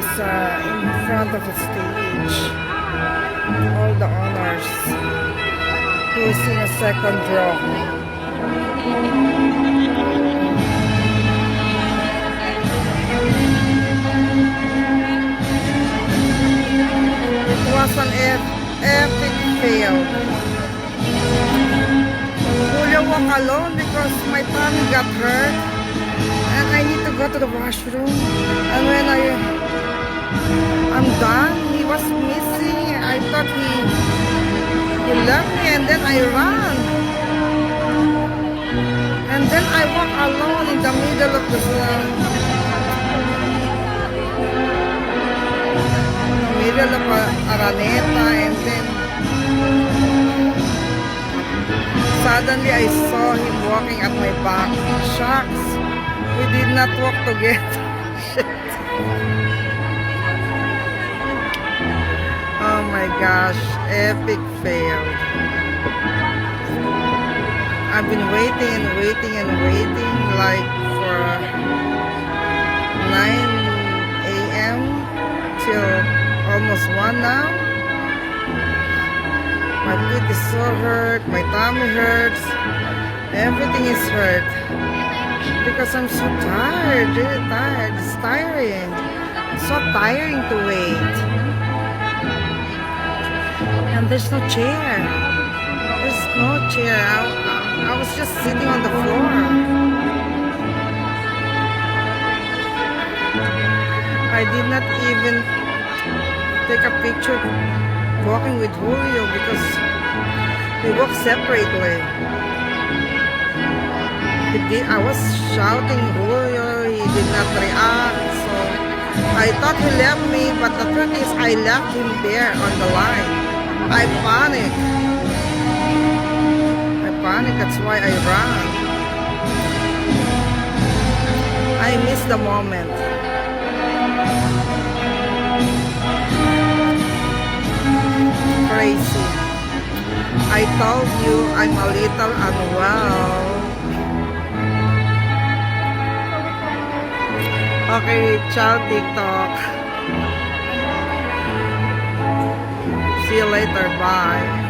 is in front of the stage. All the honors. Who is in a second row. It was an epic fail. Julio walked alone because my tummy got hurt and I need to go to the washroom. And when I'm done, he was missing. I thought he left me, and then I ran. And then I walk alone in the middle of the Araneta, and then suddenly I saw him walking at my back. Shucks, we did not walk together. Shit. Oh my gosh, epic fail. I've been waiting and waiting and waiting like for 9 a.m. till almost 1 now. My feet is so hurt, my tummy hurts, everything is hurt. Because I'm so tired, really tired. It's tiring. It's so tiring to wait. And there's no chair. There's no chair. I was just sitting on the floor. I did not even take a picture walking with Julio because we walk separately. I was shouting Julio, he did not react, so I thought he left me, but the truth is I left him there on the line. I panicked, that's why I ran. I missed the moment. Crazy. I told you I'm a little unwell. Okay, ciao TikTok. See you later, bye.